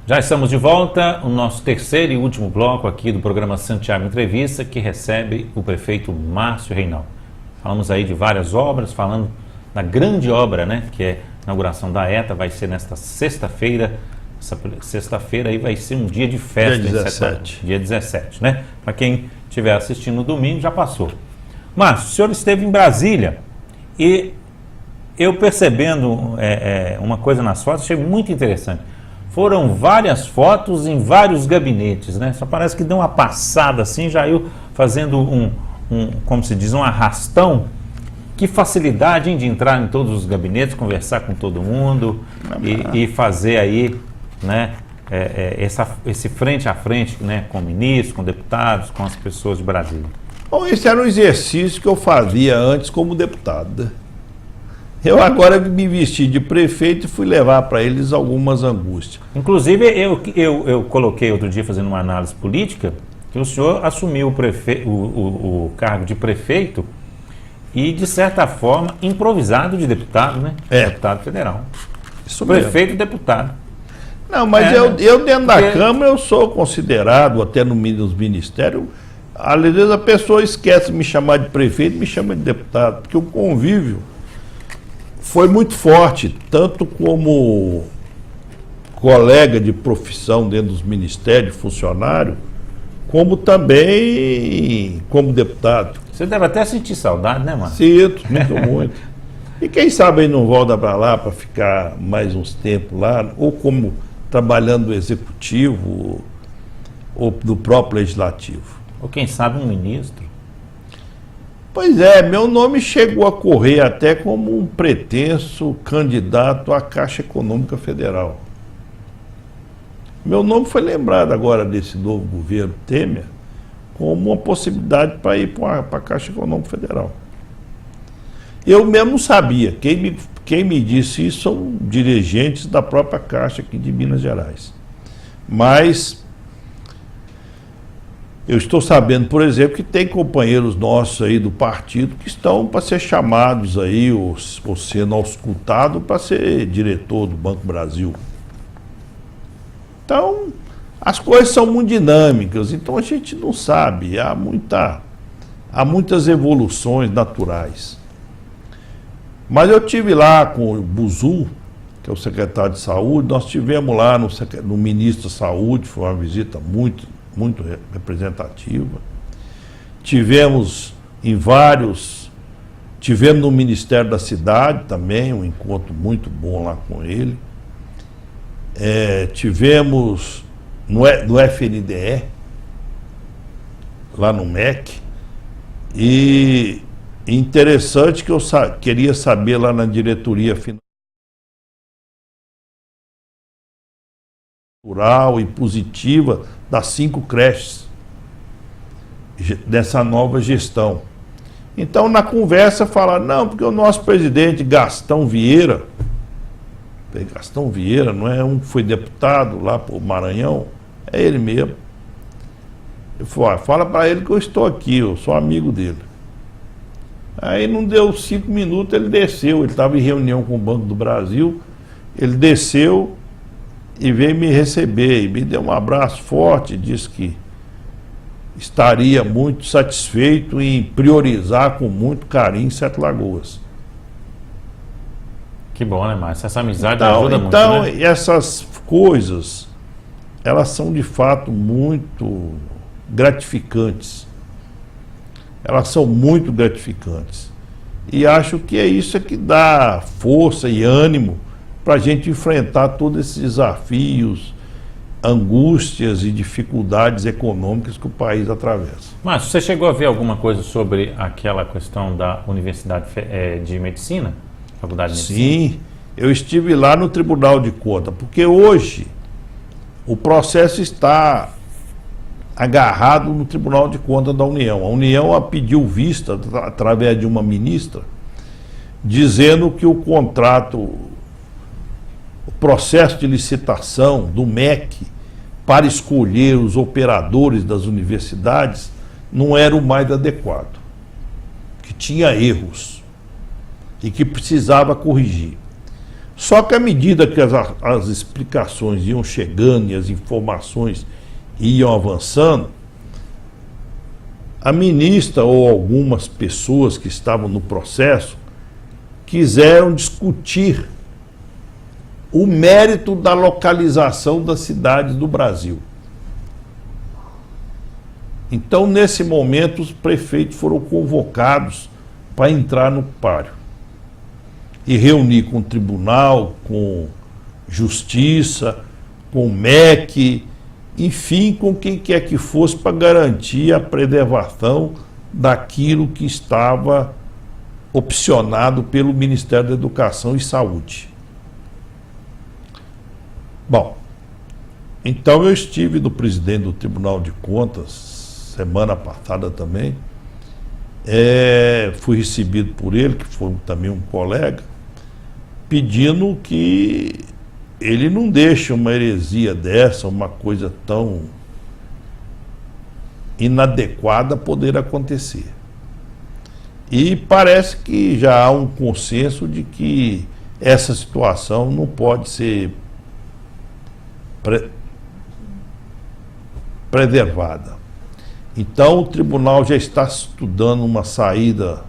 Já estamos de volta, o nosso terceiro e último bloco aqui do programa Santiago Entrevista, que recebe o prefeito Márcio Reynal. Falamos aí de várias obras, falando da grande obra, né, que é a inauguração da ETA, vai ser nesta sexta-feira. Essa sexta-feira aí vai ser um dia de festa. Dia 17. Dia 17, né? Para quem estiver assistindo no domingo, já passou. Márcio, o senhor esteve em Brasília e eu percebendo uma coisa nas fotos, achei muito interessante. Foram várias fotos em vários gabinetes, né? Só parece que deu uma passada assim, já eu fazendo como se diz, um arrastão. Que facilidade, hein, de entrar em todos os gabinetes, conversar com todo mundo e fazer aí, né, esse frente a frente, né, com ministros, com deputados, com as pessoas de Brasília. Bom, esse era um exercício que eu fazia antes como deputado. Eu agora me vesti de prefeito e fui levar para eles algumas angústias. Inclusive, eu coloquei outro dia, fazendo uma análise política, que o senhor assumiu o cargo de prefeito e, de certa forma, improvisado de deputado, né? Deputado federal. Isso mesmo. Prefeito e deputado. Não, mas eu dentro da Câmara, eu sou considerado, até nos ministérios, às vezes a pessoa esquece de me chamar de prefeito, me chama de deputado, porque o convívio foi muito forte, tanto como colega de profissão dentro dos ministérios, funcionário, como também como deputado. Você deve até sentir saudade, né, Márcio? Sinto, muito. E quem sabe aí não volta para lá para ficar mais uns tempos lá, ou como trabalhando no executivo, ou do próprio legislativo. Ou quem sabe um ministro. Pois é, meu nome chegou a correr até como um pretenso candidato à Caixa Econômica Federal. Meu nome foi lembrado agora desse novo governo Temer como uma possibilidade para ir para a Caixa Econômica Federal. Eu mesmo não sabia. Quem me disse isso são dirigentes da própria Caixa aqui de Minas Gerais. Mas eu estou sabendo, por exemplo, que tem companheiros nossos aí do partido que estão para ser chamados aí, ou sendo auscultados para ser diretor do Banco Brasil. Então, as coisas são muito dinâmicas, então a gente não sabe, há muitas evoluções naturais. Mas eu tive lá com o Buzu, que é o secretário de saúde, nós tivemos lá no ministro da saúde, foi uma visita muito representativa. Tivemos tivemos no Ministério da Cidade também, um encontro muito bom lá com ele. Tivemos no FNDE, lá no MEC, e interessante que eu queria saber lá na diretoria financeira e positiva das 5 creches dessa nova gestão. Então, na conversa, falaram, não, porque o nosso presidente Gastão Vieira, não é um que foi deputado lá para o Maranhão, é ele mesmo. Eu falei, fala para ele que eu estou aqui, eu sou amigo dele. Aí não deu 5 minutos, ele desceu, ele estava em reunião com o Banco do Brasil, ele desceu e veio me receber, e me deu um abraço forte, disse que estaria muito satisfeito em priorizar com muito carinho Sete Lagoas. Que bom, né, Márcio? Essa amizade ajuda muito, então, né? Essas coisas, elas são de fato muito gratificantes. Elas são muito gratificantes. E acho que é isso que dá força e ânimo para a gente enfrentar todos esses desafios, angústias e dificuldades econômicas que o país atravessa. Márcio, você chegou a ver alguma coisa sobre aquela questão da Universidade de Medicina? Faculdade de Medicina? Sim, eu estive lá no Tribunal de Contas, porque hoje o processo está agarrado no Tribunal de Contas da União. A União pediu vista através de uma ministra, dizendo que o contrato, o processo de licitação do MEC para escolher os operadores das universidades não era o mais adequado, que tinha erros e que precisava corrigir. Só que à medida que as explicações iam chegando e as informações iam avançando, a ministra ou algumas pessoas que estavam no processo quiseram discutir o mérito da localização das cidades do Brasil. Então, nesse momento, os prefeitos foram convocados para entrar no páreo e reunir com o tribunal, com justiça, com o MEC, enfim, com quem quer que fosse, para garantir a preservação daquilo que estava opcionado pelo Ministério da Educação e Saúde. Bom, então eu estive do presidente do Tribunal de Contas semana passada também, fui recebido por ele, que foi também um colega, pedindo que ele não deixe uma heresia dessa, uma coisa tão inadequada poder acontecer. E parece que já há um consenso de que essa situação não pode ser preservada. Então o tribunal já está estudando uma saída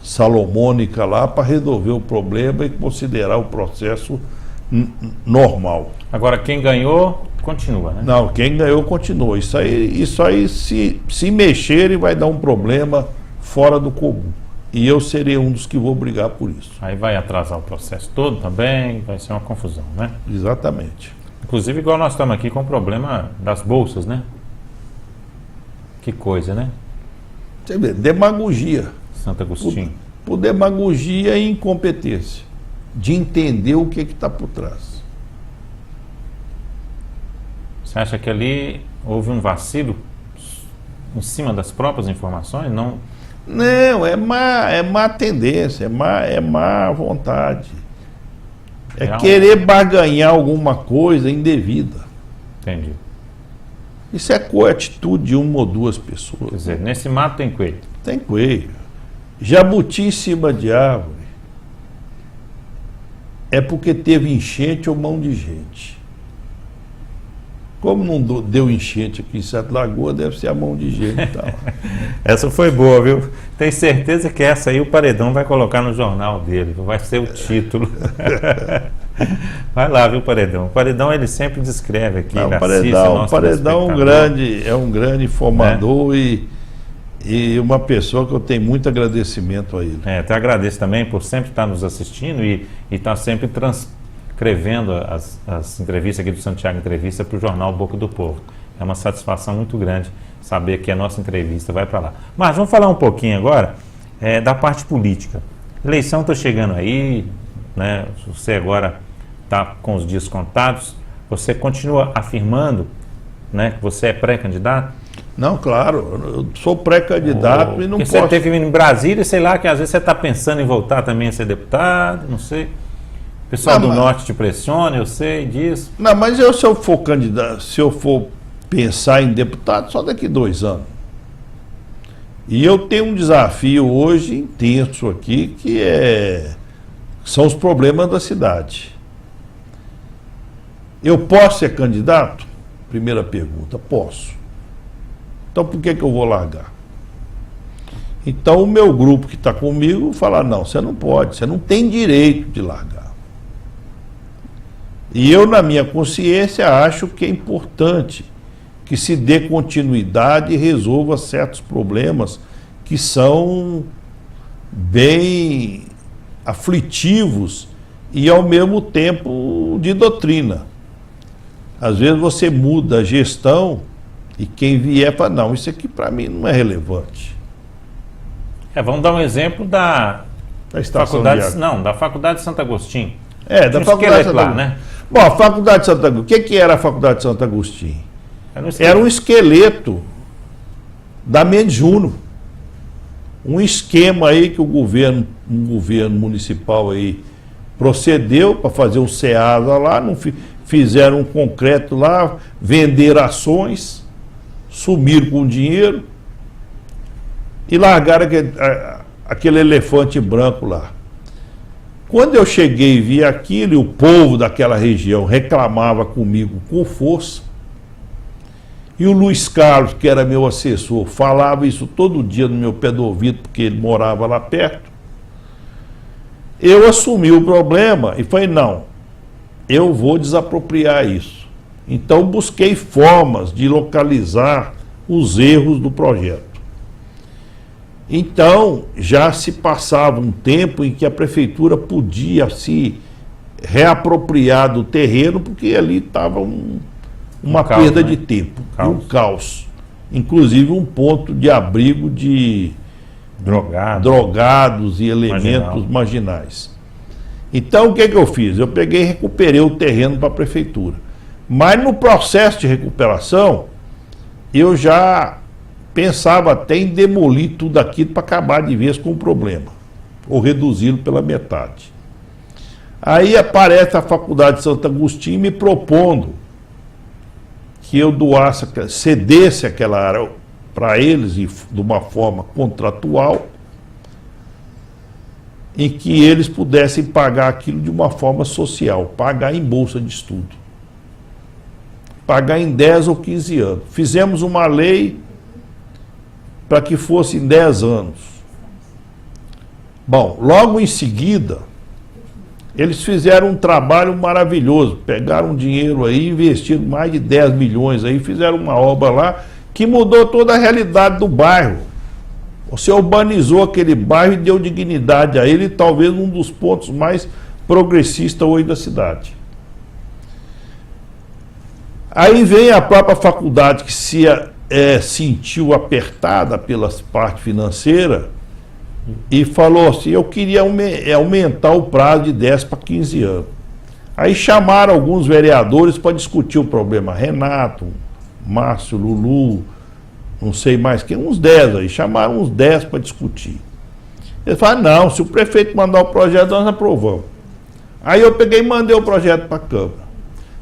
salomônica lá para resolver o problema e considerar o processo normal. Agora, quem ganhou, continua, né? Não, quem ganhou continua. Isso aí se mexer, ele vai dar um problema fora do comum. E eu serei um dos que vou brigar por isso. Aí vai atrasar o processo todo também, vai ser uma confusão, né? Exatamente. Inclusive, igual nós estamos aqui com o problema das bolsas, né? Que coisa, né? Você vê, demagogia. Santo Agostinho. Por demagogia e incompetência de entender o que está por trás. Você acha que ali houve um vacilo em cima das próprias informações? Não, é má tendência, é má vontade. É querer barganhar alguma coisa indevida. Entendi. Isso é atitude de uma ou duas pessoas. Quer dizer, nesse mato tem coelho. Tem coelho. Jabuti em cima de árvore é porque teve enchente ou mão de gente. Como não deu enchente aqui em Sete Lagoas, deve ser a mão de gente e tal. Essa foi boa, viu? Tenho certeza que essa aí o Paredão vai colocar no jornal dele, vai ser o título. Vai lá, viu, Paredão? O Paredão, ele sempre descreve aqui. Não, o Paredão é um grande informador e uma pessoa que eu tenho muito agradecimento a ele. Até agradeço também por sempre estar nos assistindo e estar sempre transcrevendo as entrevistas aqui do Santiago Entrevista para o jornal Boca do Povo. É uma satisfação muito grande saber que a nossa entrevista vai para lá. Mas vamos falar um pouquinho agora da parte política. Eleição está chegando aí, né? Você agora está com os dias contados. Você continua afirmando, né, que você é pré-candidato? Não, claro, eu sou pré-candidato e não posso. Você teve vindo em Brasília, sei lá, que às vezes você está pensando em voltar também a ser deputado, não sei. O pessoal do Norte te pressiona, eu sei disso. Não, mas se eu for candidato, se eu for pensar em deputado, só daqui 2 anos. E eu tenho um desafio hoje intenso aqui, que são os problemas da cidade. Eu posso ser candidato? Primeira pergunta, posso. Então por que eu vou largar? Então o meu grupo que está comigo fala, não, você não pode, você não tem direito de largar. E eu, na minha consciência, acho que é importante que se dê continuidade e resolva certos problemas que são bem aflitivos e, ao mesmo tempo, de doutrina. Às vezes você muda a gestão e quem vier fala, não, isso aqui para mim não é relevante. Vamos dar um exemplo da faculdade, da Faculdade de Santo Agostinho. Da Faculdade de Santo Agostinho. Né? Bom, a Faculdade de Santo Agostinho, o que era a Faculdade de Santo Agostinho? Era um esqueleto da Mendes Júnior. Um esquema aí que um governo municipal aí procedeu para fazer um SEASA lá, não fizeram um concreto lá, venderam ações, sumiram com o dinheiro e largaram aquele elefante branco lá. Quando eu cheguei e vi aquilo, e o povo daquela região reclamava comigo com força, e o Luiz Carlos, que era meu assessor, falava isso todo dia no meu pé do ouvido, porque ele morava lá perto, eu assumi o problema e falei, não, eu vou desapropriar isso. Então busquei formas de localizar os erros do projeto. Então já se passava um tempo em que a prefeitura podia se reapropriar do terreno, porque ali estava uma caos, perda né? de tempo, Caos. um caos. Inclusive um ponto de abrigo de drogados e elementos marginais. Então o que eu fiz? Eu peguei e recuperei o terreno para a prefeitura. Mas no processo de recuperação, eu já pensava até em demolir tudo aquilo para acabar de vez com o problema, ou reduzi-lo pela metade. Aí aparece a Faculdade de Santo Agostinho me propondo que eu doasse, cedesse aquela área para eles de uma forma contratual, em que eles pudessem pagar aquilo de uma forma social, pagar em bolsa de estudo, pagar em 10 ou 15 anos. Fizemos uma lei para que fosse em 10 anos. Bom, logo em seguida, eles fizeram um trabalho maravilhoso, pegaram dinheiro aí, investiram mais de 10 milhões aí, fizeram uma obra lá que mudou toda a realidade do bairro. Você urbanizou aquele bairro e deu dignidade a ele, talvez um dos pontos mais progressistas hoje da cidade. Aí vem a própria faculdade que se sentiu apertada pela parte financeira e falou assim, eu queria aumentar o prazo de 10 para 15 anos. Aí chamaram alguns vereadores para discutir o problema, Renato, Márcio, Lulu, não sei mais quem, uns 10 aí, chamaram uns 10 para discutir. Eles falaram, não, se o prefeito mandar o projeto, nós aprovamos. Aí eu peguei e mandei o projeto para a Câmara.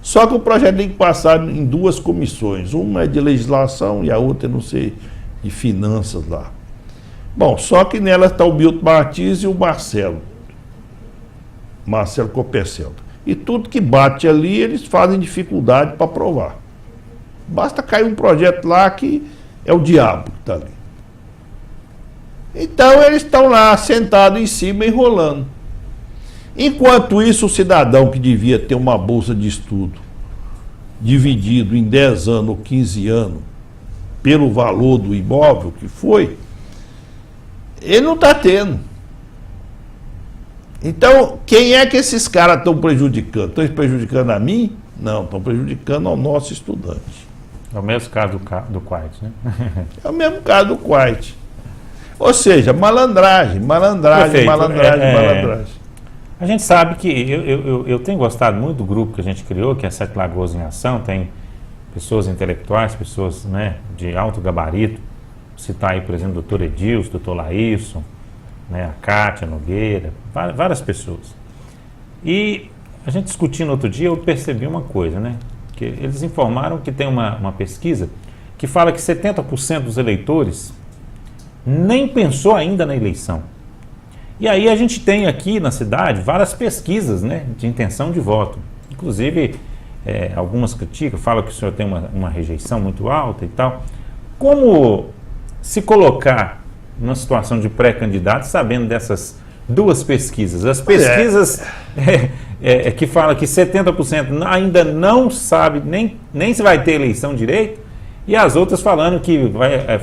Só que o projeto tem que passar em duas comissões, uma é de legislação e a outra, não sei, de finanças lá. Bom, só que nela está o Milton Martins e o Marcelo Coppercel. E tudo que bate ali, eles fazem dificuldade para aprovar. Basta cair um projeto lá que é o diabo que está ali. Então eles estão lá sentados em cima enrolando. Enquanto isso, o cidadão que devia ter uma bolsa de estudo dividido em 10 anos ou 15 anos pelo valor do imóvel que foi, ele não está tendo. Então, quem é que esses caras estão prejudicando? Estão prejudicando a mim? Não, estão prejudicando ao nosso estudante. É o mesmo caso do Quite, né? É o mesmo caso do Quite. Ou seja, malandragem. Perfeito. Malandragem. A gente sabe que eu tenho gostado muito do grupo que a gente criou, que é Sete Lagoas em Ação, tem pessoas intelectuais, pessoas, né, de alto gabarito. Citar aí, por exemplo, o Dr. Edilson, o Dr. Laílson, né, a Cátia Nogueira, várias pessoas. E a gente discutindo outro dia, eu percebi uma coisa, né? Que eles informaram que tem uma pesquisa que fala que 70% dos eleitores nem pensou ainda na eleição. E aí a gente tem aqui na cidade várias pesquisas, né, de intenção de voto. Inclusive, algumas criticam, falam que o senhor tem uma rejeição muito alta e tal. Como se colocar numa situação de pré-candidato sabendo dessas duas pesquisas? As pesquisas que falam que 70% ainda não sabe nem se vai ter eleição direito, e as outras falando que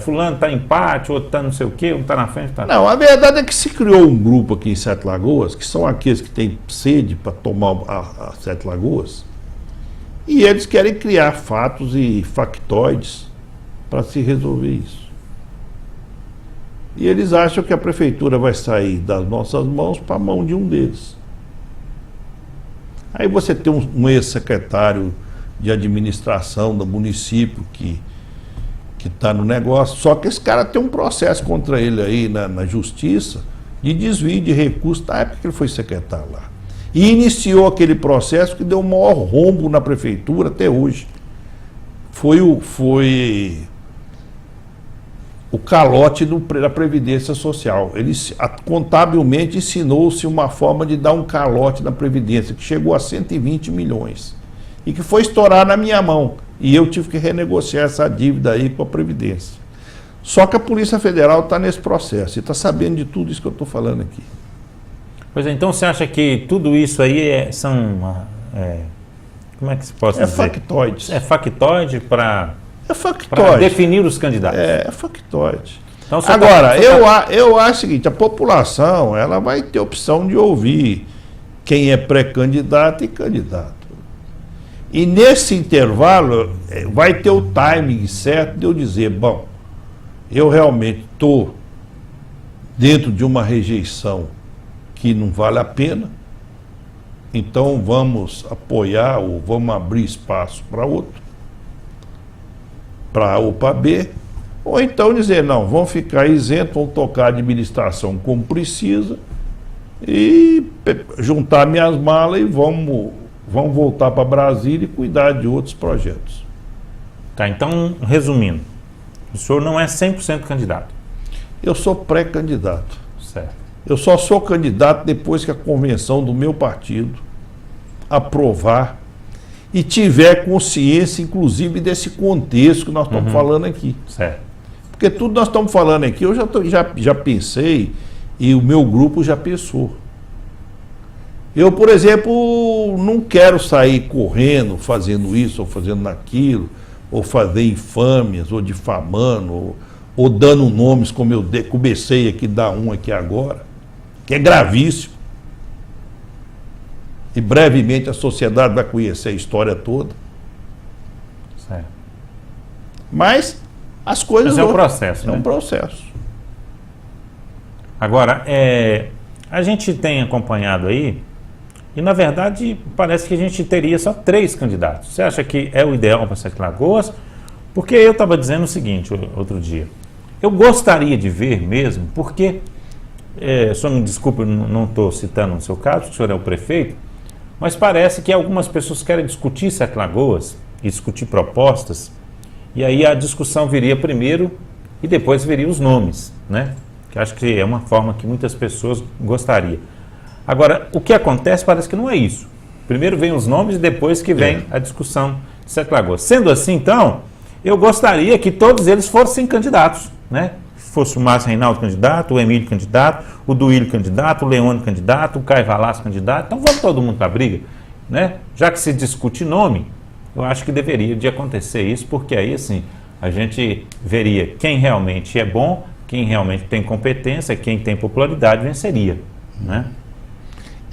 fulano está em empate, outro está não sei o quê, um está na frente. Não, a verdade é que se criou um grupo aqui em Sete Lagoas, que são aqueles que têm sede para tomar a Sete Lagoas, e eles querem criar fatos e factoides para se resolver isso. E eles acham que a prefeitura vai sair das nossas mãos para a mão de um deles. Aí você tem um ex-secretário de administração do município que está no negócio, só que esse cara tem um processo contra ele aí na justiça de desvio de recursos da época que ele foi secretário lá. E iniciou aquele processo que deu o maior rombo na prefeitura até hoje. Foi o calote da Previdência Social. Contabilmente ensinou-se uma forma de dar um calote na Previdência, que chegou a 120 milhões. E que foi estourar na minha mão. E eu tive que renegociar essa dívida aí com a Previdência. Só que a Polícia Federal está nesse processo e está sabendo de tudo isso que eu estou falando aqui. Pois é, então você acha que tudo isso aí como é que se pode dizer? É factoide. É factoide para factoide. Definir os candidatos. É factoide. Então, agora, eu acho o seguinte, a população ela vai ter opção de ouvir quem é pré-candidato e candidato. E nesse intervalo vai ter o timing certo de eu dizer, bom, eu realmente estou dentro de uma rejeição que não vale a pena, então vamos apoiar ou vamos abrir espaço para outro, para A ou para B, ou então dizer, não, vamos ficar isentos, vamos tocar a administração como precisa e juntar minhas malas e vamos voltar para Brasília e cuidar de outros projetos. Tá, então, resumindo, o senhor não é 100% candidato? Eu sou pré-candidato. Certo. Eu só sou candidato depois que a convenção do meu partido aprovar e tiver consciência, inclusive, desse contexto que nós estamos falando aqui. Certo. Porque tudo nós estamos falando aqui, eu já pensei e o meu grupo já pensou. Eu, por exemplo, não quero sair correndo, fazendo isso ou fazendo aquilo, ou fazer infâmias, ou difamando, ou dando nomes, como eu comecei aqui, dar um aqui agora, que é gravíssimo. E brevemente a sociedade vai conhecer a história toda. Certo. Mas as coisas... Mas é um processo, né? É um processo. Agora, a gente tem acompanhado aí, e na verdade parece que a gente teria só 3 candidatos. Você acha que é o ideal para Sete Lagoas? Porque eu estava dizendo o seguinte outro dia. Eu gostaria de ver mesmo, porque, só me desculpe, eu não estou citando no seu caso, porque o senhor é o prefeito, mas parece que algumas pessoas querem discutir Sete Lagoas e discutir propostas, e aí a discussão viria primeiro e depois viria os nomes, né? Que acho que é uma forma que muitas pessoas gostariam. Agora, o que acontece parece que não é isso. Primeiro vem os nomes e depois que vem a discussão de Sete Lagoas. Sendo assim, então, eu gostaria que todos eles fossem candidatos, né? Fosse o Márcio Reinaldo candidato, o Emílio candidato, o Duílio candidato, o Leônio candidato, o Caio Valasso candidato. Então vamos todo mundo para a briga, né? Já que se discute nome, eu acho que deveria de acontecer isso, porque aí, assim, a gente veria quem realmente é bom, quem realmente tem competência, quem tem popularidade venceria, né?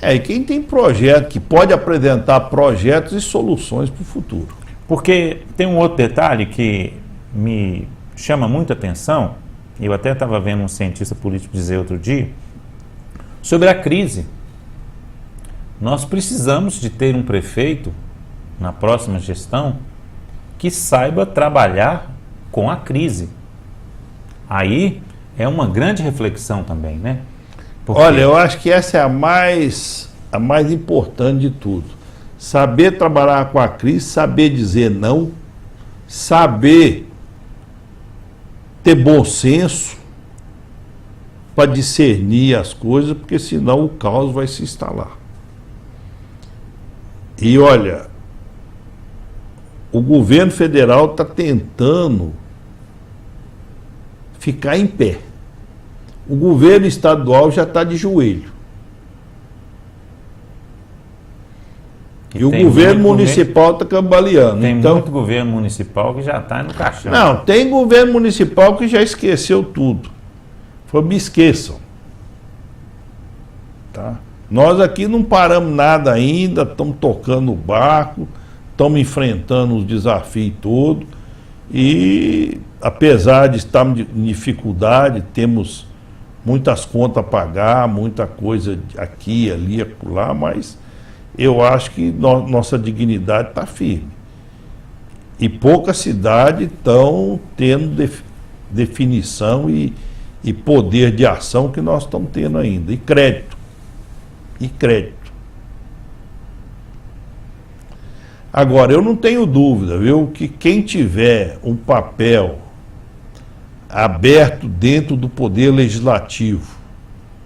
E quem tem projeto, que pode apresentar projetos e soluções para o futuro. Porque tem um outro detalhe que me chama muita atenção, eu até estava vendo um cientista político dizer outro dia, sobre a crise. Nós precisamos de ter um prefeito, na próxima gestão, que saiba trabalhar com a crise. Aí é uma grande reflexão também, né? Porque... Olha, eu acho que essa é a mais importante de tudo. Saber trabalhar com a crise, saber dizer não, saber ter bom senso para discernir as coisas, porque senão o caos vai se instalar. E olha, o governo federal está tentando ficar em pé. O governo estadual já está de joelho. E o governo municipal está cambaleando. Tem muito governo municipal que já está no caixão. Não, tem governo municipal que já esqueceu tudo. Falou, me esqueçam. Tá? Nós aqui não paramos nada ainda, estamos tocando o barco, estamos enfrentando os desafios todos. E, apesar de estarmos em dificuldade, temos muitas contas a pagar, muita coisa aqui, ali, acolá, mas eu acho que nossa dignidade está firme. E poucas cidades estão tendo definição e poder de ação que nós estamos tendo ainda. E crédito. Agora, eu não tenho dúvida, viu, que quem tiver um papel aberto dentro do Poder Legislativo,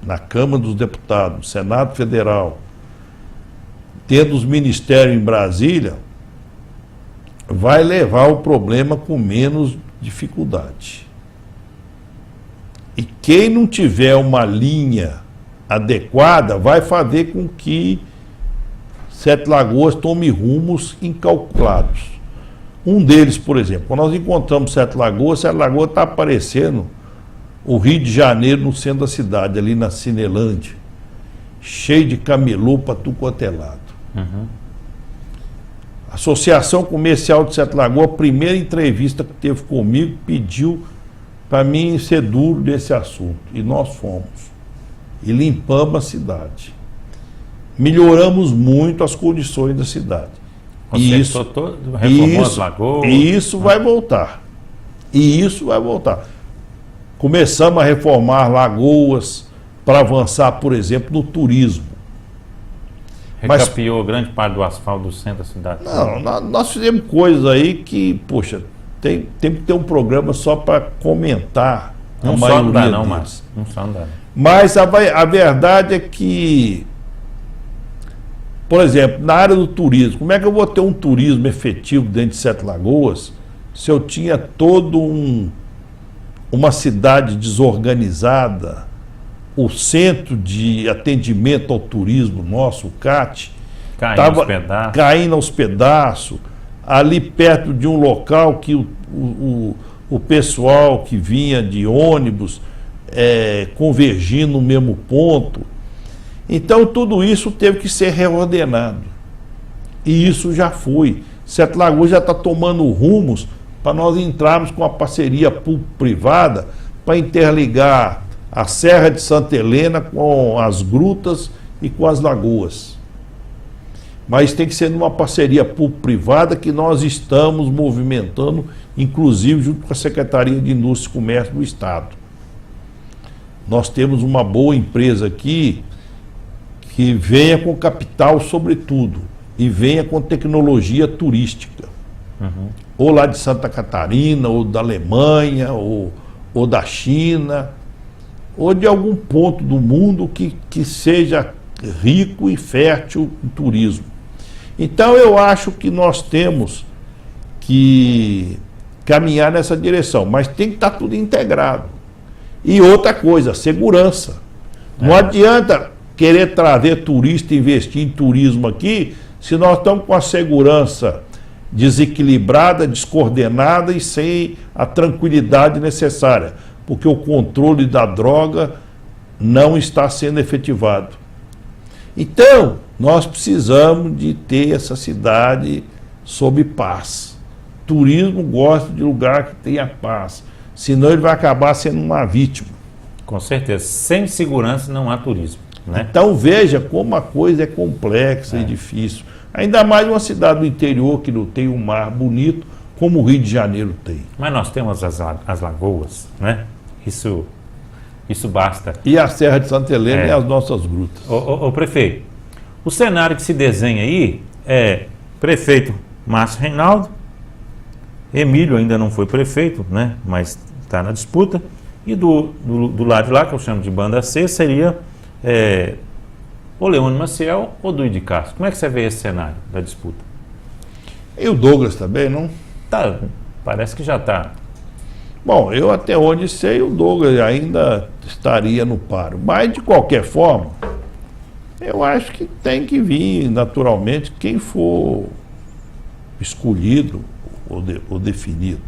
na Câmara dos Deputados, no Senado Federal, tendo os ministérios em Brasília, vai levar o problema com menos dificuldade. E quem não tiver uma linha adequada vai fazer com que Sete Lagoas tome rumos incalculados. Um deles, por exemplo, quando nós encontramos Sete Lagoas está aparecendo o Rio de Janeiro no centro da cidade, ali na Cinelândia, cheio de camelô para tudo quanto é lado. A Associação Comercial de Sete Lagoas, a primeira entrevista que teve comigo, pediu para mim ser duro desse assunto. E nós fomos. E limpamos a cidade. Melhoramos muito as condições da cidade. Reformou as lagoas. E isso vai voltar. E isso vai voltar. Começamos a reformar lagoas para avançar, por exemplo, no turismo. Recapiou grande parte do asfalto do centro da cidade. Não, nós fizemos coisas aí que, poxa, tem que ter um programa só para comentar. Não só não dá não, mas não só não dá. Mas a verdade é que, por exemplo, na área do turismo, como é que eu vou ter um turismo efetivo dentro de Sete Lagoas se eu tinha uma cidade desorganizada? O centro de atendimento ao turismo nosso, o CAT, estava caindo aos pedaços, ali perto de um local que o pessoal que vinha de ônibus convergindo no mesmo ponto. Então tudo isso teve que ser reordenado. E isso já foi. Sete Lagoas já está tomando rumos para nós entrarmos com a parceria público-privada para interligar a Serra de Santa Helena com as grutas e com as lagoas. Mas tem que ser numa parceria público-privada que nós estamos movimentando, inclusive junto com a Secretaria de Indústria e Comércio do Estado. Nós temos uma boa empresa aqui que venha com capital sobretudo e venha com tecnologia turística. Ou lá de Santa Catarina, ou da Alemanha, ou da China, ou de algum ponto do mundo que seja rico e fértil em turismo. Então eu acho que nós temos que caminhar nessa direção, mas tem que estar tudo integrado. E outra coisa, segurança. Não adianta querer trazer turista e investir em turismo aqui se nós estamos com a segurança desequilibrada, descoordenada e sem a tranquilidade necessária, porque o controle da droga não está sendo efetivado. Então, nós precisamos de ter essa cidade sob paz. Turismo gosta de lugar que tenha paz, senão ele vai acabar sendo uma vítima. Com certeza. Sem segurança não há turismo, né? Então veja como a coisa é complexa e difícil. Ainda mais uma cidade do interior que não tem um mar bonito, como o Rio de Janeiro tem. Mas nós temos as lagoas, né? Isso basta. E a Serra de Santa Helena e as nossas grutas. Ô prefeito, o cenário que se desenha aí é prefeito Márcio Reinaldo, Emílio ainda não foi prefeito, né? Mas está na disputa. E do lado de lá, que eu chamo de banda C, seria o Leônio Maciel ou Duídio de Castro. Como é que você vê esse cenário da disputa? E o Douglas também, não? Tá, parece que já está. Bom, eu até onde sei, o Douglas ainda estaria no paro. Mas, de qualquer forma, eu acho que tem que vir, naturalmente, quem for escolhido ou definido.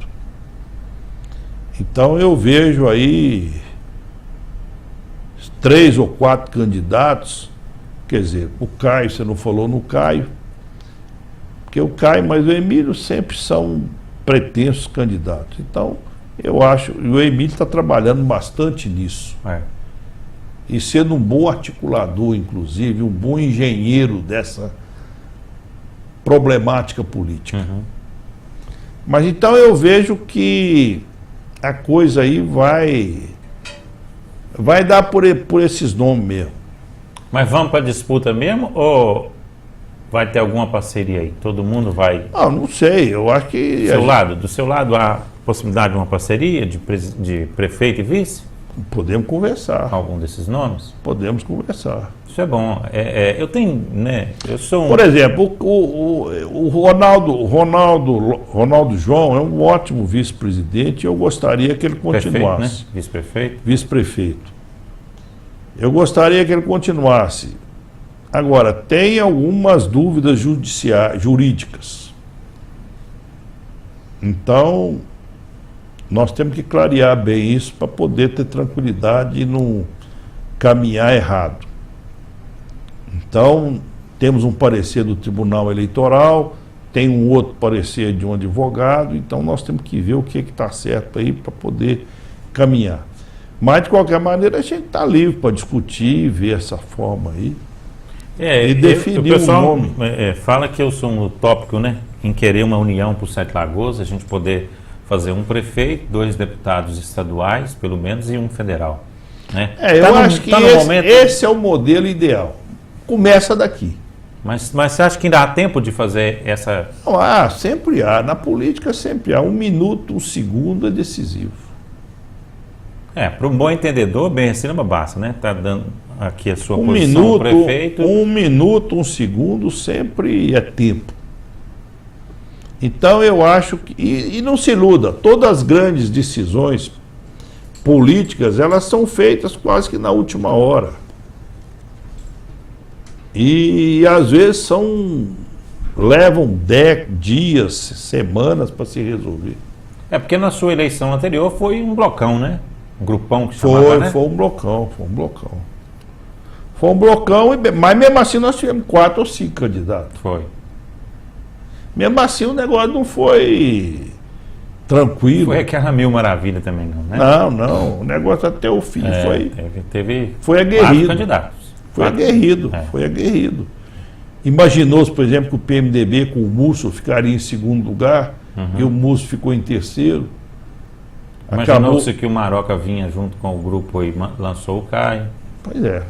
Então, eu vejo aí 3 ou 4 candidatos. Quer dizer, o Caio, você não falou no Caio, porque o Caio, mas o Emílio sempre são pretensos candidatos. Então, eu acho, e o Emílio está trabalhando bastante nisso. E sendo um bom articulador, inclusive, um bom engenheiro dessa problemática política. Mas então eu vejo que a coisa aí vai dar por esses nomes mesmo. Mas vamos para a disputa mesmo ou vai ter alguma parceria aí? Todo mundo vai... Não sei, eu acho que... Do seu lado, possibilidade de uma parceria de prefeito e vice? Podemos conversar. Algum desses nomes? Podemos conversar. Isso é bom. Eu tenho, né? Eu sou um... Por exemplo, o Ronaldo João é um ótimo vice-presidente e eu gostaria que ele continuasse. Prefeito, né? Vice-prefeito? Vice-prefeito. Eu gostaria que ele continuasse. Agora, tem algumas dúvidas jurídicas. Então, nós temos que clarear bem isso para poder ter tranquilidade e não caminhar errado. Então, temos um parecer do Tribunal Eleitoral, tem um outro parecer de um advogado, então nós temos que ver o que está certo aí para poder caminhar. Mas, de qualquer maneira, a gente está livre para discutir, ver essa forma aí. E definir o pessoal, nome. Fala que eu sou um utópico, né? Em querer uma união por Sete Lagoas, a gente poder fazer um prefeito, 2 deputados estaduais, pelo menos, e um federal. Né? Eu acho que esse é o modelo ideal. Começa daqui. Mas você acha que ainda há tempo de fazer essa... Não, sempre há. Na política sempre há. 1 minuto, 1 segundo é decisivo. Para um bom entendedor, bem assim não basta, né? Está dando aqui a sua 1 posição, minuto, prefeito. 1 minuto, 1 segundo sempre é tempo. Então eu acho que... E não se iluda, todas as grandes decisões políticas, elas são feitas quase que na última hora. E às vezes levam dias, semanas para se resolver. Porque na sua eleição anterior foi um blocão, né? Um grupão que chamava, né? Foi um blocão. Foi um blocão, mas mesmo assim nós tivemos 4 ou 5 candidatos. Foi. Mesmo assim o negócio não foi tranquilo. Foi aquela mil maravilha também, não, né? Não. O negócio até o fim foi 4 aguerrido. candidatos. Foi aguerrido. Imaginou-se, por exemplo, que o PMDB com o Múcio ficaria em segundo lugar e o Múcio ficou em terceiro. Imaginou-se que o Maroca vinha junto com o grupo e lançou o Caio. Pois é.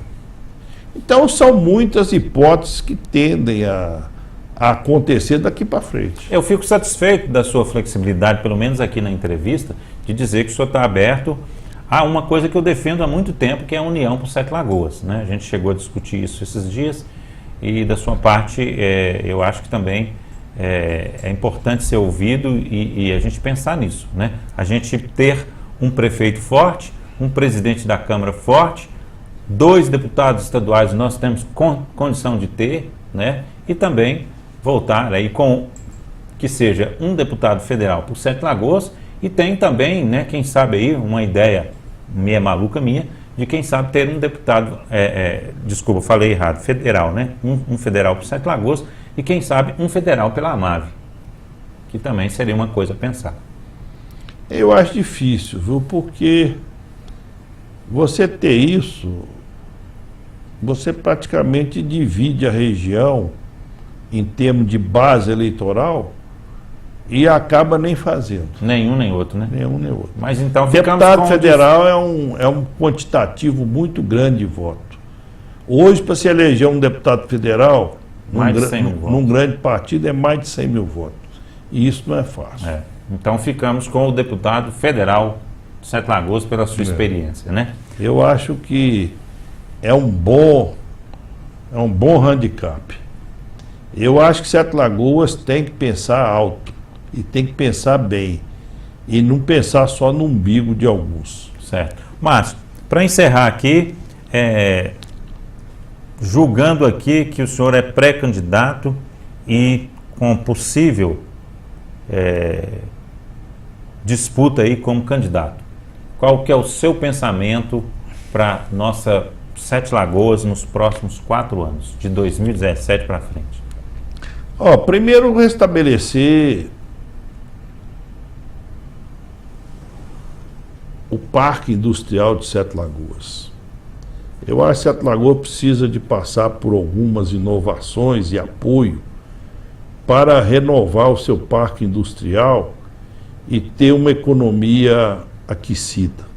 Então são muitas hipóteses que tendem a acontecer daqui para frente. Eu fico satisfeito da sua flexibilidade, pelo menos aqui na entrevista, de dizer que o senhor está aberto a uma coisa que eu defendo há muito tempo, que é a união por Sete Lagoas, né? A gente chegou a discutir isso esses dias e da sua parte eu acho que também é importante ser ouvido e a gente pensar nisso, né? A gente ter um prefeito forte, um presidente da Câmara forte, 2 deputados estaduais nós temos condição de ter, né? E também voltar aí com que seja um deputado federal por Sete Lagoas e tem também, né, quem sabe aí, uma ideia meia maluca minha, de quem sabe ter um deputado, desculpa, falei errado, federal, né? Um federal por Sete Lagoas e quem sabe um federal pela Amave, que também seria uma coisa a pensar. Eu acho difícil, viu? Porque você ter isso, você praticamente divide a região em termos de base eleitoral e acaba nem fazendo. Nenhum nem outro, né? Nenhum nem outro. Mas então Deputado federal é um quantitativo muito grande de voto. Hoje, para se eleger um deputado federal, num grande partido, é mais de 100 mil votos. E isso não é fácil. Então ficamos com o deputado federal de Sete Lagoas pela sua experiência, né? Eu acho que é um bom handicap. Eu acho que Sete Lagoas tem que pensar alto e tem que pensar bem e não pensar só no umbigo de alguns. Certo. Márcio, para encerrar aqui, julgando aqui que o senhor é pré-candidato e com possível disputa aí como candidato, qual que é o seu pensamento para nossa Sete Lagoas nos próximos 4 anos, de 2017 para frente? Primeiro restabelecer o Parque Industrial de Sete Lagoas. Eu acho que Sete Lagoas precisa de passar por algumas inovações e apoio para renovar o seu parque industrial e ter uma economia aquecida.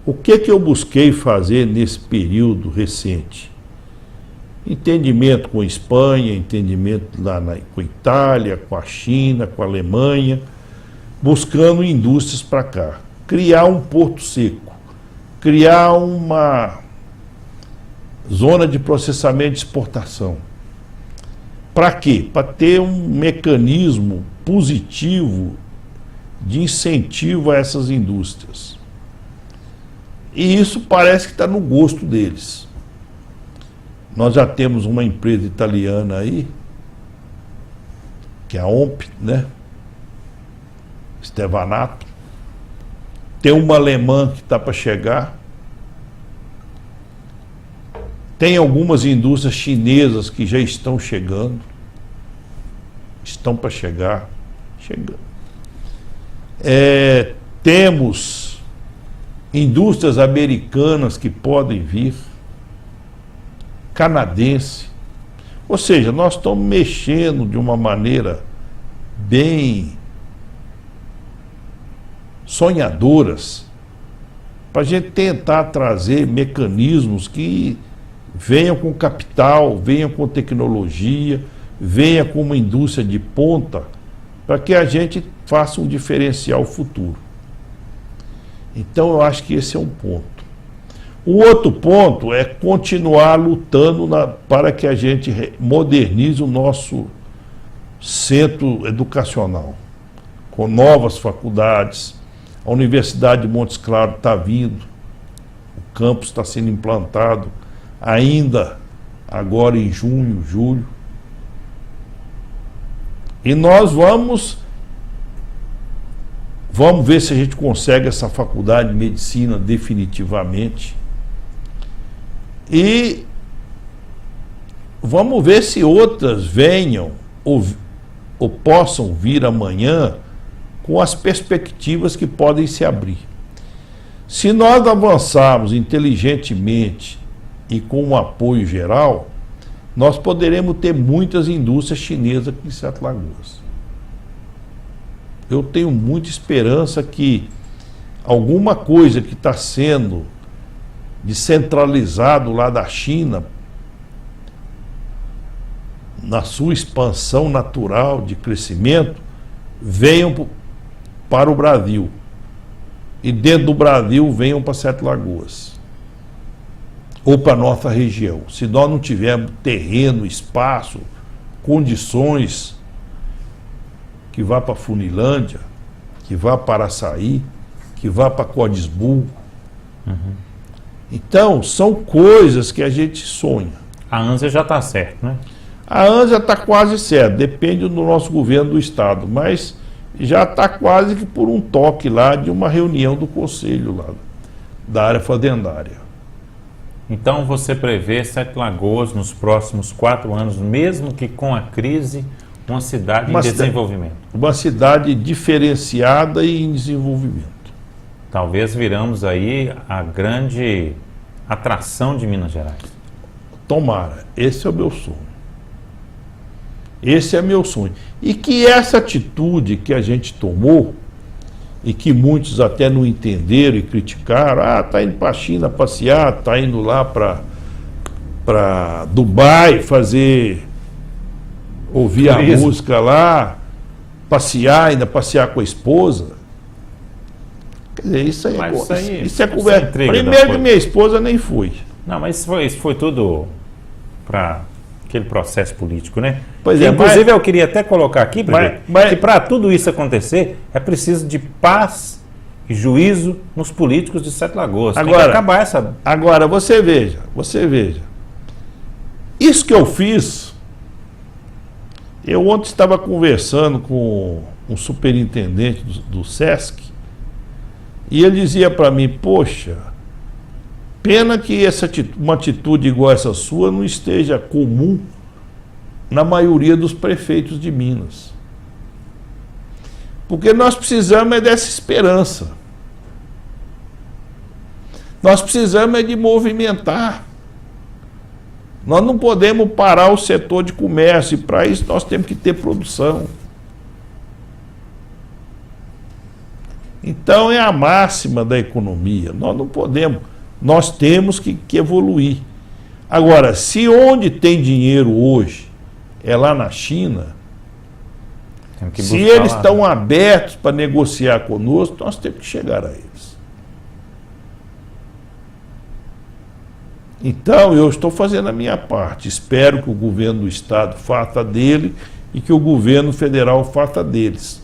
O que eu busquei fazer nesse período recente? Entendimento com a Espanha, entendimento lá com a Itália, com a China, com a Alemanha, buscando indústrias para cá, criar um porto seco, criar uma zona de processamento de exportação. Para quê? Para ter um mecanismo positivo de incentivo a essas indústrias. E isso parece que está no gosto deles. Nós já temos uma empresa italiana aí, que é a OMP, né? Stevanato. Tem uma alemã que está para chegar. Tem algumas indústrias chinesas que já estão chegando. Estão para chegar. Chegando. Temos indústrias americanas que podem vir, canadense. Ou seja, nós estamos mexendo de uma maneira bem sonhadoras para a gente tentar trazer mecanismos que venham com capital, venham com tecnologia, venha com uma indústria de ponta, para que a gente faça um diferencial futuro. Então eu acho que esse é um ponto. O outro ponto é continuar lutando para que a gente modernize o nosso centro educacional, com novas faculdades. A Universidade de Montes Claros está vindo, o campus está sendo implantado ainda agora em junho, julho. E nós vamos ver se a gente consegue essa faculdade de medicina definitivamente. E vamos ver se outras venham ou possam vir amanhã com as perspectivas que podem se abrir. Se nós avançarmos inteligentemente e com um apoio geral, nós poderemos ter muitas indústrias chinesas aqui em Sete Lagoas. Eu tenho muita esperança que alguma coisa que está sendo descentralizado lá da China, na sua expansão natural de crescimento, venham para o Brasil. E dentro do Brasil venham para Sete Lagoas. Ou para a nossa região. Se nós não tivermos terreno, espaço, condições, que vá para Funilândia, que vá para Araçaí, que vá para Codisburgo. Então, são coisas que a gente sonha. A ANSA já está certo, né? A ANSA está quase certa, depende do nosso governo do estado, mas já está quase que por um toque lá de uma reunião do conselho lá, da área fazendária. Então você prevê Sete Lagoas nos próximos 4 anos, mesmo que com a crise, uma cidade em desenvolvimento? Uma cidade diferenciada e em desenvolvimento. Talvez viramos aí a grande atração de Minas Gerais. Tomara, esse é o meu sonho. Esse é meu sonho. E que essa atitude que a gente tomou, e que muitos até não entenderam e criticaram, está indo para a China passear, está indo lá para Dubai ouvir a música lá, passear, ainda passear com a esposa. Quer dizer, isso é conversa. Primeiro que minha esposa nem foi. Não, mas isso foi tudo para aquele processo político, né? Pois que, é, inclusive eu queria até colocar aqui, que para tudo isso acontecer, é preciso de paz e juízo nos políticos de Sete Lagoas. Tem que acabar essa... Agora, você veja. Isso que eu fiz, eu ontem estava conversando com um superintendente do SESC, e ele dizia para mim, poxa, pena que uma atitude igual essa sua não esteja comum na maioria dos prefeitos de Minas. Porque nós precisamos dessa esperança. Nós precisamos de movimentar. Nós não podemos parar o setor de comércio, e para isso nós temos que ter produção. Então é a máxima da economia. Nós não podemos, nós temos que evoluir. Agora, se onde tem dinheiro hoje é lá na China, Tem que Se buscar eles lá, estão né? abertos para negociar conosco, nós temos que chegar a eles. Então, eu estou fazendo a minha parte. Espero que o governo do Estado faça dele e que o governo federal faça deles.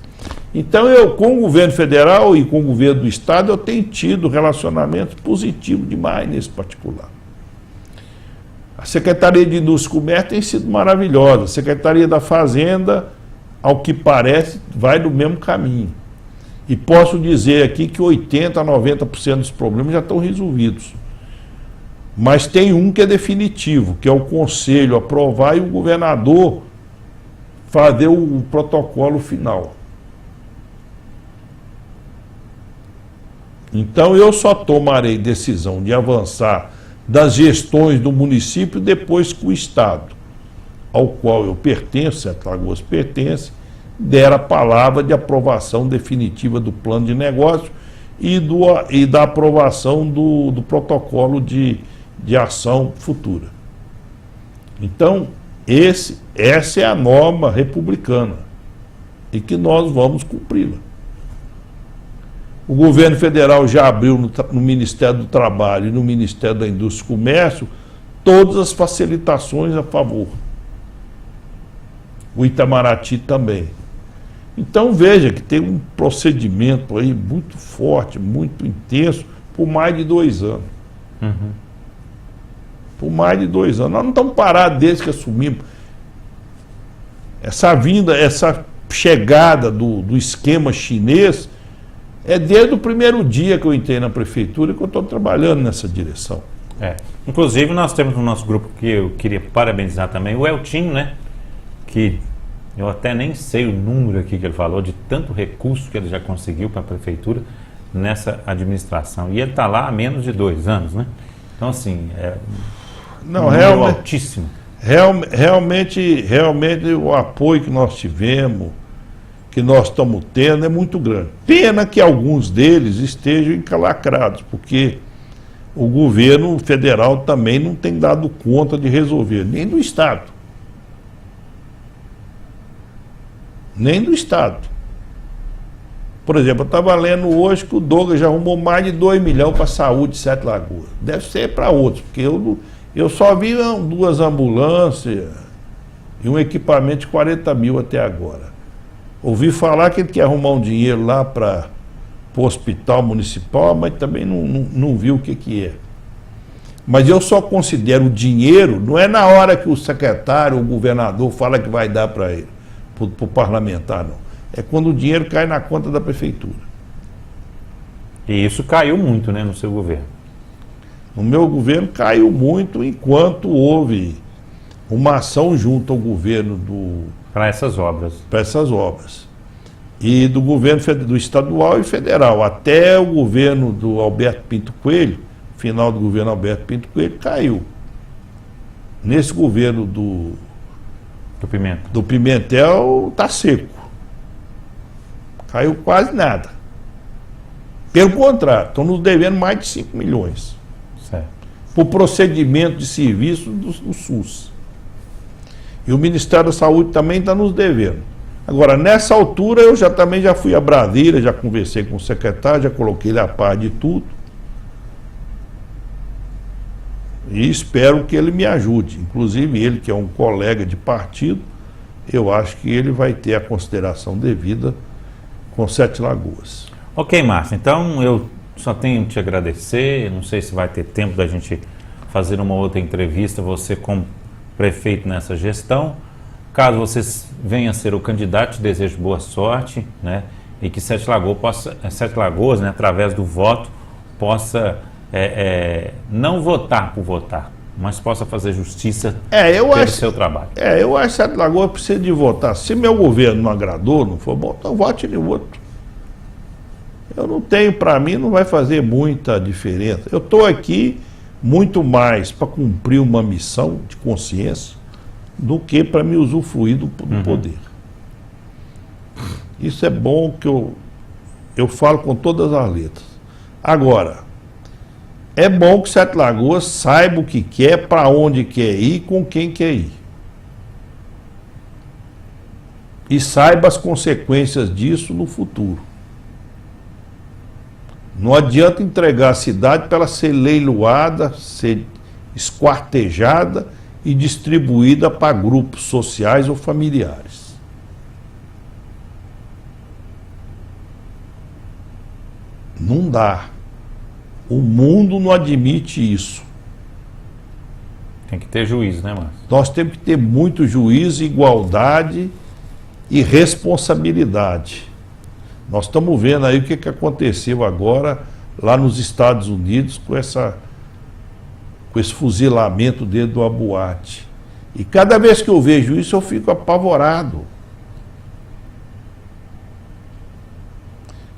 Então, eu, com o governo federal e com o governo do Estado, eu tenho tido relacionamentos positivos demais nesse particular. A Secretaria de Indústria e Comércio tem sido maravilhosa. A Secretaria da Fazenda, ao que parece, vai no mesmo caminho. E posso dizer aqui que 80% a 90% dos problemas já estão resolvidos. Mas tem um que é definitivo, que é o Conselho aprovar e o governador fazer o protocolo final. Então eu só tomarei decisão de avançar das gestões do município depois que o Estado, ao qual eu pertenço, Sete Lagoas pertence, der a palavra de aprovação definitiva do plano de negócio e da aprovação do protocolo de ação futura. Então, essa é a norma republicana e que nós vamos cumpri-la. O governo federal já abriu no Ministério do Trabalho e no Ministério da Indústria e Comércio todas as facilitações a favor. O Itamaraty também. Então veja que tem um procedimento aí muito forte, muito intenso, por mais de 2 anos. Uhum. Por mais de 2 anos. Nós não estamos parados desde que assumimos. Essa vinda, essa chegada do esquema chinês é desde o primeiro dia que eu entrei na prefeitura que eu estou trabalhando nessa direção. Inclusive, nós temos no nosso grupo, que eu queria parabenizar também, o Eltinho, né? Que eu até nem sei o número aqui que ele falou, de tanto recurso que ele já conseguiu para a prefeitura nessa administração. E ele está lá há menos de 2 anos, né? Então, assim, Não, um número realmente, altíssimo. realmente o apoio que nós tivemos, que nós estamos tendo, é muito grande. Pena que alguns deles estejam encalacrados, porque o governo federal também não tem dado conta de resolver, nem do Estado. Nem do Estado. Por exemplo, eu estava lendo hoje que o Douglas já arrumou mais de 2 milhões para a saúde de Sete Lagoas. Deve ser para outros, porque eu só vi 2 ambulâncias e um equipamento de 40 mil até agora. Ouvi falar que ele quer arrumar um dinheiro lá para o hospital municipal, mas também não vi o que é. Mas eu só considero o dinheiro, não é na hora que o secretário, o governador fala que vai dar para ele, para o parlamentar, não. É quando o dinheiro cai na conta da prefeitura. E isso caiu muito, né, no seu governo. No meu governo caiu muito enquanto houve uma ação junto ao governo para essas obras. para essas obras. E do governo do estadual e federal. Até o governo do Alberto Pinto Coelho, final do governo Alberto Pinto Coelho, caiu. Nesse governo do Pimentel está seco. Caiu quase nada. Pelo contrário, estão nos devendo mais de 5 milhões. Certo. Por procedimento de serviço do SUS. E o Ministério da Saúde também está nos devendo. Agora, nessa altura, eu também já fui a Brasília, já conversei com o secretário, já coloquei ele a par de tudo. E espero que ele me ajude. Inclusive, ele, que é um colega de partido, eu acho que ele vai ter a consideração devida com Sete Lagoas. Ok, Márcio, então eu só tenho que te agradecer. Não sei se vai ter tempo da gente fazer uma outra entrevista, você como prefeito nessa gestão. Caso você venha a ser o candidato, te desejo boa sorte, né? E que Sete Lagoas, né, através do voto, possa não votar por votar, mas possa fazer justiça pelo seu trabalho. Eu acho que Sete Lagoas precisa de votar. Se meu governo não agradou, não for bom, então vote em outro. Eu não tenho, para mim, não vai fazer muita diferença. Eu estou aqui muito mais para cumprir uma missão de consciência do que para me usufruir do poder. Isso é bom que eu falo com todas as letras. Agora, é bom que Sete Lagoas saiba o que quer, para onde quer ir, com quem quer ir. e saiba as consequências disso no futuro. Não adianta entregar a cidade para ela ser leiloada, ser esquartejada e distribuída para grupos sociais ou familiares. Não dá. O mundo não admite isso. Tem que ter juízo, né, Márcio? Nós temos que ter muito juízo, igualdade e responsabilidade. Nós estamos vendo aí o que aconteceu agora lá nos Estados Unidos com esse fuzilamento dentro de uma boate. E cada vez que eu vejo isso, eu fico apavorado.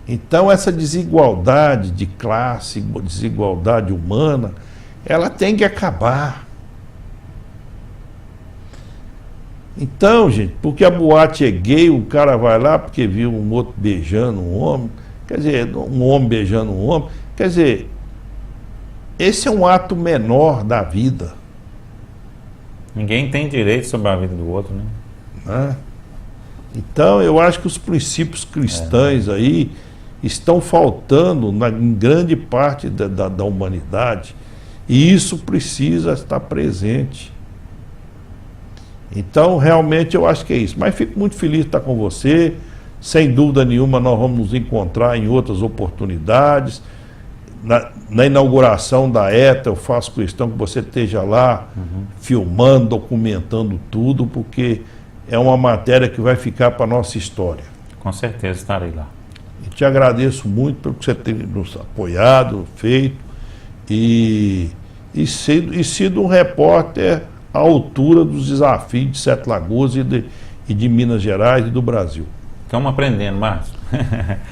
Então, essa desigualdade de classe, desigualdade humana, ela tem que acabar. Então, gente, porque a boate é gay, o cara vai lá porque viu um outro beijando um homem, quer dizer, um homem beijando um homem, quer dizer, esse é um ato menor da vida. Ninguém tem direito sobre a vida do outro, né? Né? Então, eu acho que os princípios cristãos aí estão faltando em grande parte da humanidade, e isso precisa estar presente. Então, realmente, eu acho que é isso. Mas fico muito feliz de estar com você. Sem dúvida nenhuma, nós vamos nos encontrar em outras oportunidades. Na inauguração da ETA, eu faço questão que você esteja lá, filmando, documentando tudo, porque é uma matéria que vai ficar para a nossa história. Com certeza estarei lá. E te agradeço muito pelo que você tem nos apoiado, feito, e sido um repórter à altura dos desafios de Sete Lagoas e de Minas Gerais e do Brasil. Estamos aprendendo, Márcio.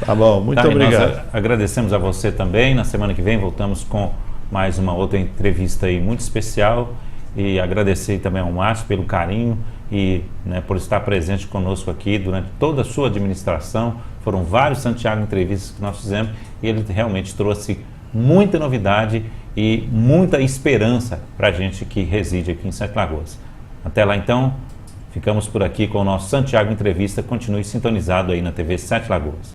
Tá bom, muito obrigado. Nós agradecemos a você também. Na semana que vem voltamos com mais uma outra entrevista aí muito especial. E agradecer também ao Márcio pelo carinho e por estar presente conosco aqui durante toda a sua administração. Foram vários Santiago entrevistas que nós fizemos e ele realmente trouxe muita novidade e muita esperança para a gente que reside aqui em Sete Lagoas. Até lá então, ficamos por aqui com o nosso Santiago Entrevista. Continue sintonizado aí na TV Sete Lagoas.